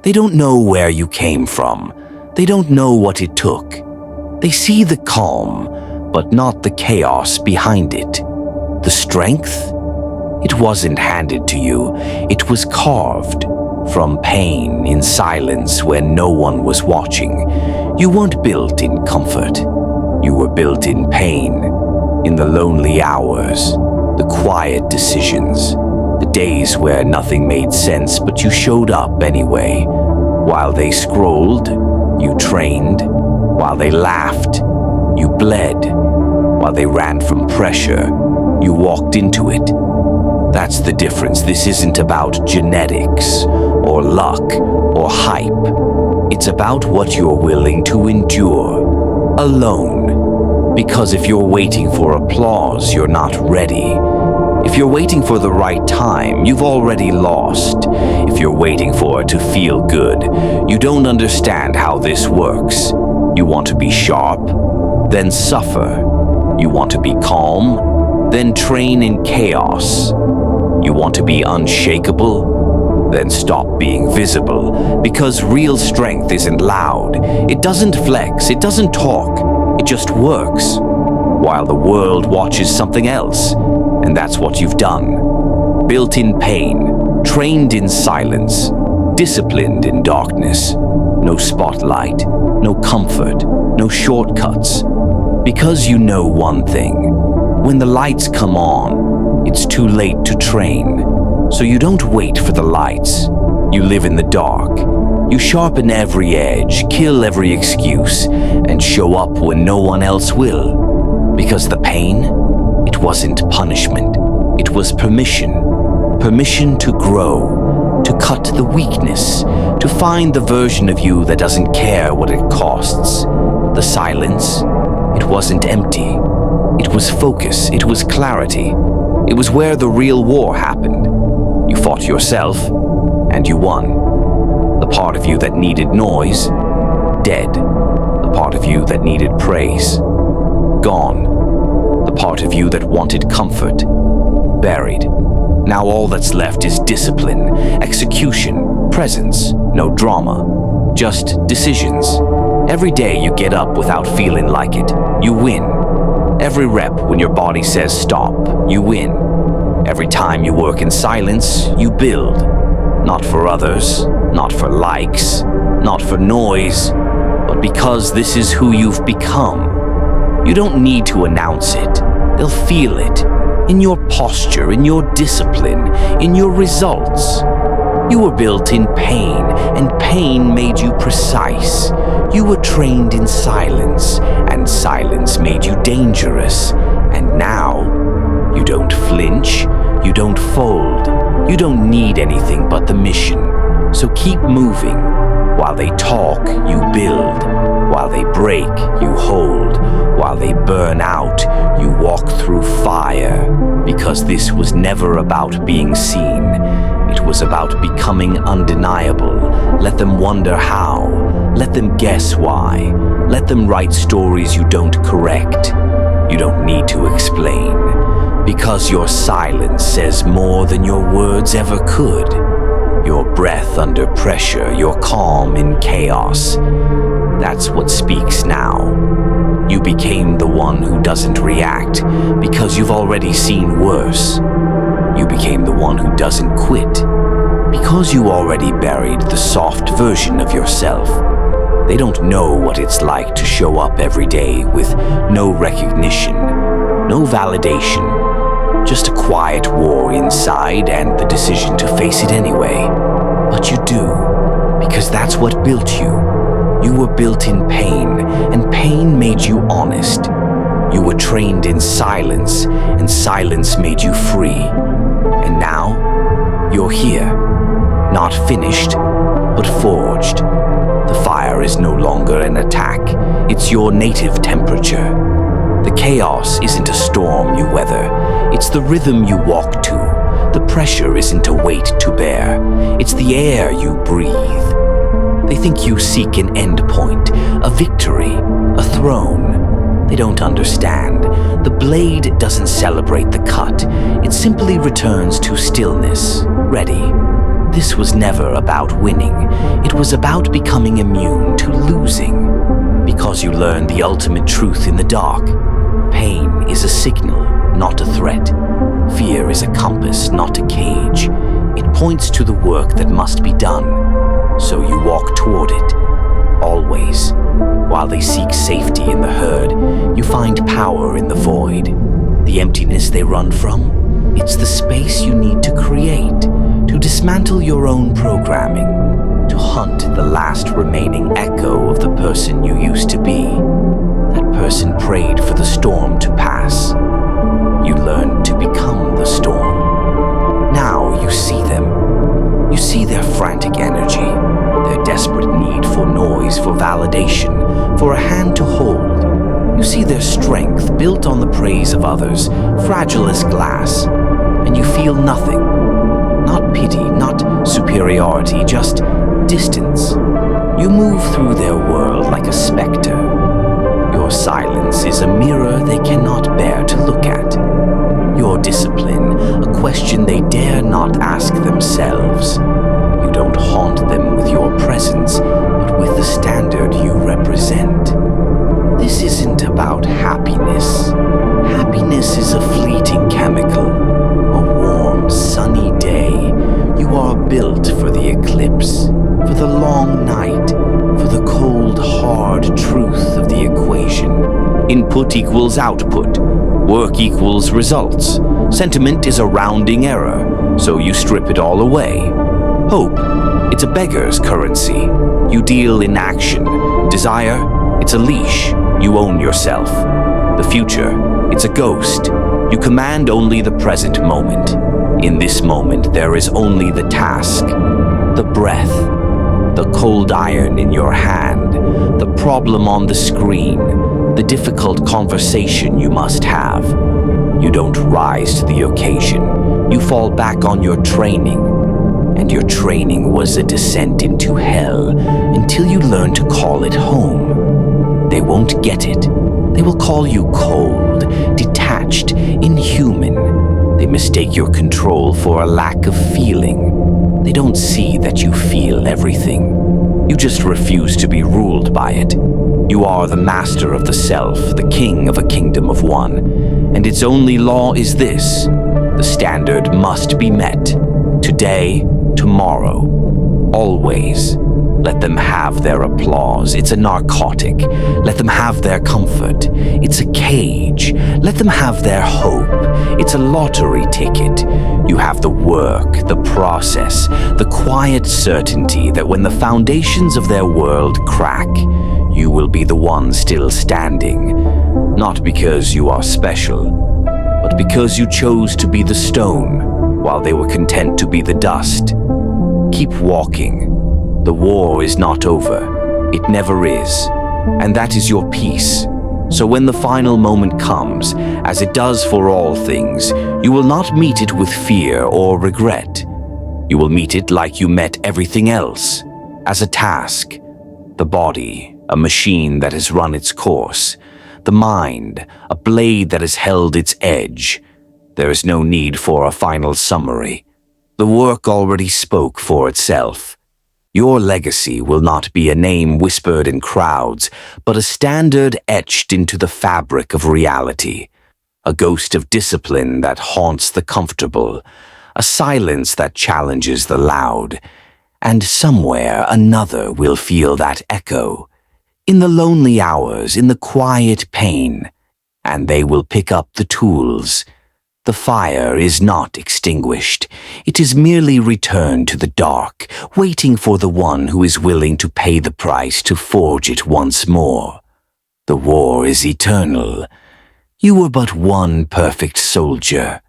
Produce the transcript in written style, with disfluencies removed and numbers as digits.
They don't know where you came from. They don't know what it took. They see the calm, but not the chaos behind it. The strength? It wasn't handed to you. It was carved from pain in silence when no one was watching. You weren't built in comfort. You were built in pain, in the lonely hours, the quiet decisions, the days where nothing made sense but you showed up anyway. While they scrolled, you trained. While they laughed, you bled. While they ran from pressure, you walked into it. That's the difference. This isn't about genetics or luck or hype. It's about what you're willing to endure alone. Because if you're waiting for applause, you're not ready. If you're waiting for the right time, you've already lost. If you're waiting for it to feel good, you don't understand how this works. You want to be sharp, then suffer. You want to be calm, then train in chaos. You want to be unshakable, then stop being visible. Because real strength isn't loud. It doesn't flex, it doesn't talk. It just works. While the world watches something else. And that's what you've done. Built in pain, trained in silence, disciplined in darkness. No spotlight, no comfort, no shortcuts. Because you know one thing. When the lights come on, it's too late to train. So you don't wait for the lights. You live in the dark. You sharpen every edge, kill every excuse, and show up when no one else will. Because the pain, it wasn't punishment. It was permission. Permission to grow, to cut the weakness, to find the version of you that doesn't care what it costs. The silence, it wasn't empty. It was focus, it was clarity. It was where the real war happened. You fought yourself, and you won. The part of you that needed noise, dead. The part of you that needed praise, gone. The part of you that wanted comfort, buried. Now all that's left is discipline, execution, presence, no drama, just decisions. Every day you get up without feeling like it, you win. Every rep when your body says stop, you win. Every time you work in silence, you build. Not for others, not for likes, not for noise, but because this is who you've become. You don't need to announce it. They'll feel it. In your posture, in your discipline, in your results. You were built in pain, and pain made you precise. You were trained in silence, and silence made you dangerous. And now, you don't flinch, you don't fold, you don't need anything but the mission. So keep moving. While they talk, you build. While they break, you hold. While they burn out, you walk through fire. Because this was never about being seen. It was about becoming undeniable. Let them wonder how. Let them guess why. Let them write stories you don't correct. You don't need to explain. Because your silence says more than your words ever could. Your breath under pressure, your calm in chaos. That's what speaks now. You became the one who doesn't react because you've already seen worse. You became the one who doesn't quit because you already buried the soft version of yourself. They don't know what it's like to show up every day with no recognition, no validation. Just a quiet war inside and the decision to face it anyway. But you do, because that's what built you. You were built in pain, and pain made you honest. You were trained in silence, and silence made you free. And now, you're here. Not finished, but forged. The fire is no longer an attack. It's your native temperature. The chaos isn't a storm you weather. It's the rhythm you walk to. The pressure isn't a weight to bear. It's the air you breathe. They think you seek an end point, a victory, a throne. They don't understand. The blade doesn't celebrate the cut. It simply returns to stillness, ready. This was never about winning. It was about becoming immune to losing. Because you learn the ultimate truth in the dark. Pain is a signal, not a threat. Fear is a compass, not a cage. It points to the work that must be done. So you walk toward it. Always. While they seek safety in the herd, you find power in the void. The emptiness they run from, it's the space you need to create, to dismantle your own programming, to hunt the last remaining echo of the person you used to be. That person prayed for the storm to pass. You learned to become the storm. Now you see them. You see their frantic energy, their desperate need for noise, for validation, for a hand to hold. You see their strength built on the praise of others, fragile as glass, and you feel nothing. Not pity, not superiority, just distance. You move through their world like a specter. Your silence is a mirror they cannot bear to look at. Your discipline, a question they dare not ask themselves. You don't haunt them with your presence, but with the standard you represent. This isn't about happiness. Happiness is a fleeting chemical. A warm, sunny day. You are built for the eclipse, for the long night, for the cold, hard truth of the equation. Input equals output. Work equals results. Sentiment is a rounding error, so you strip it all away. Hope, it's a beggar's currency. You deal in action. Desire, it's a leash. You own yourself. The future, it's a ghost. You command only the present moment. In this moment, there is only the task, the breath, the cold iron in your hand, the problem on the screen, the difficult conversation you must have. You don't rise to the occasion. You fall back on your training. And your training was a descent into hell until you learn to call it home. They won't get it. They will call you cold, detached, inhuman. They mistake your control for a lack of feeling. They don't see that you feel everything. You just refuse to be ruled by it. You are the master of the self, the king of a kingdom of one. And its only law is this: the standard must be met. Today, tomorrow, always. Let them have their applause. It's a narcotic. Let them have their comfort. It's a cage. Let them have their hope. It's a lottery ticket. You have the work, the process, the quiet certainty that when the foundations of their world crack, you will be the one still standing. Not because you are special, but because you chose to be the stone while they were content to be the dust. Keep walking. The war is not over. It never is. And that is your peace. So when the final moment comes, as it does for all things, you will not meet it with fear or regret. You will meet it like you met everything else, as a task. The body, a machine that has run its course. The mind, a blade that has held its edge. There is no need for a final summary. The work already spoke for itself. Your legacy will not be a name whispered in crowds, but a standard etched into the fabric of reality. A ghost of discipline that haunts the comfortable, a silence that challenges the loud. And somewhere another will feel that echo, in the lonely hours, in the quiet pain, and they will pick up the tools. The fire is not extinguished. It is merely returned to the dark, waiting for the one who is willing to pay the price to forge it once more. The war is eternal. You were but one perfect soldier.